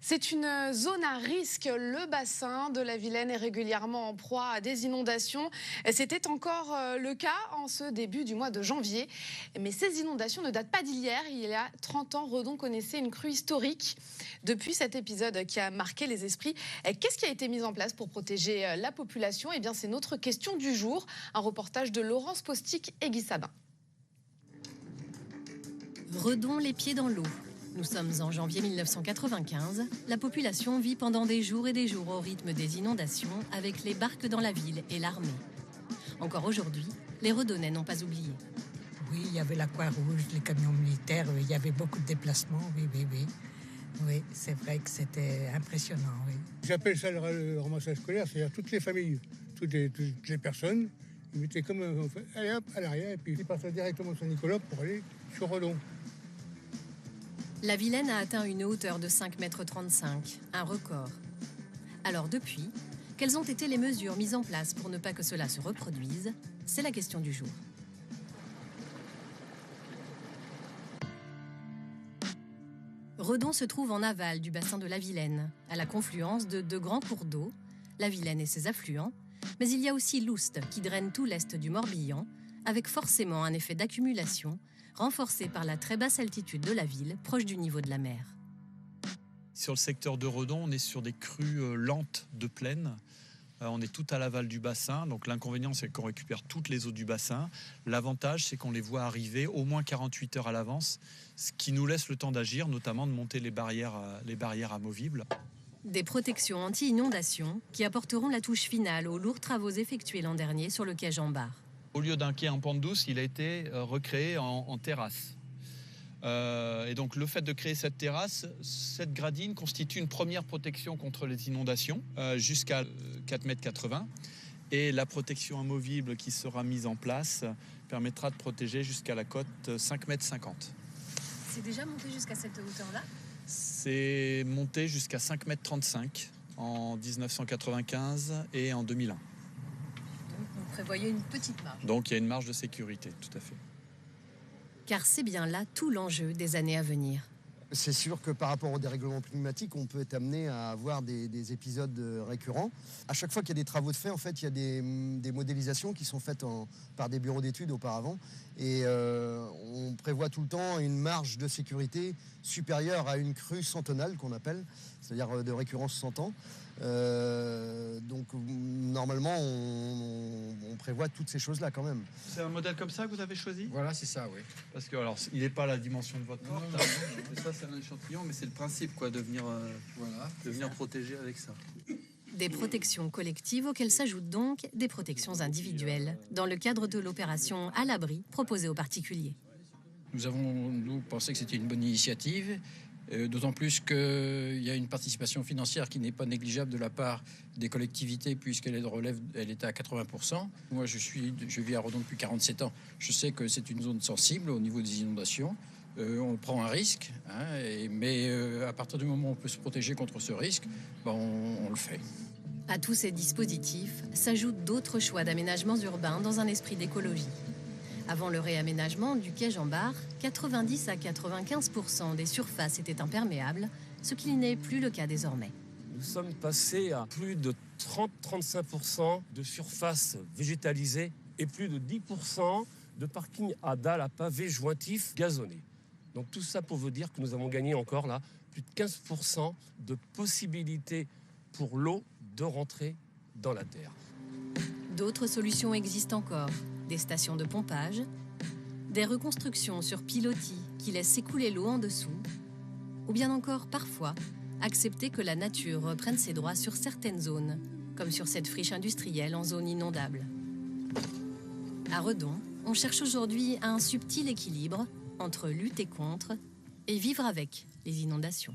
C'est une zone à risque. Le bassin de la Vilaine est régulièrement en proie à des inondations. C'était encore le cas en ce début du mois de janvier. Mais ces inondations ne datent pas d'hier. Il y a 30 ans, Redon connaissait une crue historique. Depuis cet épisode qui a marqué les esprits, qu'est-ce qui a été mis en place pour protéger la population? Eh bien, c'est notre question du jour. Un reportage de Laurence Postic et Guy Sabin. Redon les pieds dans l'eau. Nous sommes en janvier 1995. La population vit pendant des jours et des jours au rythme des inondations avec les barques dans la ville et l'armée. Encore aujourd'hui, les Redonnais n'ont pas oublié. Oui, il y avait la Croix-Rouge, les camions militaires, il y avait beaucoup de déplacements, oui. Oui, c'est vrai que c'était impressionnant, oui. J'appelle ça le ramassage scolaire, c'est-à-dire toutes les familles, toutes les personnes, ils mettaient comme allez hop, à l'arrière, et puis ils partaient directement à Saint-Nicolas pour aller sur Redon. La Vilaine a atteint une hauteur de 5,35 m, un record. Alors depuis, quelles ont été les mesures mises en place pour ne pas que cela se reproduise? C'est la question du jour. Redon se trouve en aval du bassin de la Vilaine, à la confluence de deux grands cours d'eau, la Vilaine et ses affluents, mais il y a aussi l'Oust qui draine tout l'est du Morbihan, avec forcément un effet d'accumulation, renforcé par la très basse altitude de la ville, proche du niveau de la mer. Sur le secteur de Redon, on est sur des crues lentes de plaine. On est tout à l'aval du bassin, donc l'inconvénient c'est qu'on récupère toutes les eaux du bassin. L'avantage c'est qu'on les voit arriver au moins 48 heures à l'avance, ce qui nous laisse le temps d'agir, notamment de monter les barrières amovibles. Des protections anti-inondation qui apporteront la touche finale aux lourds travaux effectués l'an dernier sur le quai Jean-Bart. Au lieu d'un quai en pente douce, il a été recréé en terrasse. Et donc le fait de créer cette terrasse, cette gradine constitue une première protection contre les inondations jusqu'à 4,80 m. Et la protection amovible qui sera mise en place permettra de protéger jusqu'à la côte 5,50 m. C'est déjà monté jusqu'à cette hauteur-là? C'est monté jusqu'à 5,35 m en 1995 et en 2001. Vous prévoyez une petite marge. Donc il y a une marge de sécurité, tout à fait. Car c'est bien là tout l'enjeu des années à venir. C'est sûr que par rapport au dérèglement climatique, on peut être amené à avoir des épisodes récurrents. À chaque fois qu'il y a des travaux de fait, en fait, il y a des modélisations qui sont faites par des bureaux d'études auparavant. Et on prévoit tout le temps une marge de sécurité supérieure à une crue centennale qu'on appelle, c'est-à-dire de récurrence 100 ans. Donc normalement, on prévoit toutes ces choses-là quand même. C'est un modèle comme ça que vous avez choisi? Voilà, c'est ça, oui. Parce que alors, il n'est pas à la dimension de votre porte. Ça, c'est un échantillon, mais c'est le principe, quoi, de venir protéger avec ça. Des protections collectives auxquelles s'ajoutent donc des protections individuelles, dans le cadre de l'opération À l'abri proposée aux particuliers. Nous avons pensé que c'était une bonne initiative. D'autant plus qu'il y a une participation financière qui n'est pas négligeable de la part des collectivités puisqu'elle est à 80%. Moi, je vis à Redon depuis 47 ans. Je sais que c'est une zone sensible au niveau des inondations. On prend un risque, mais à partir du moment où on peut se protéger contre ce risque, on le fait. À tous ces dispositifs s'ajoutent d'autres choix d'aménagements urbains dans un esprit d'écologie. Avant le réaménagement du quai Jean-Bart, 90 à 95% des surfaces étaient imperméables, ce qui n'est plus le cas désormais. Nous sommes passés à plus de 30-35% de surface végétalisée et plus de 10% de parking à dalles à pavés jointifs gazonnés. Donc tout ça pour vous dire que nous avons gagné encore là plus de 15% de possibilités pour l'eau de rentrer dans la terre. D'autres solutions existent encore. Des stations de pompage, des reconstructions sur pilotis qui laissent s'écouler l'eau en dessous, ou bien encore, parfois, accepter que la nature reprenne ses droits sur certaines zones, comme sur cette friche industrielle en zone inondable. À Redon, on cherche aujourd'hui un subtil équilibre entre lutter contre et vivre avec les inondations.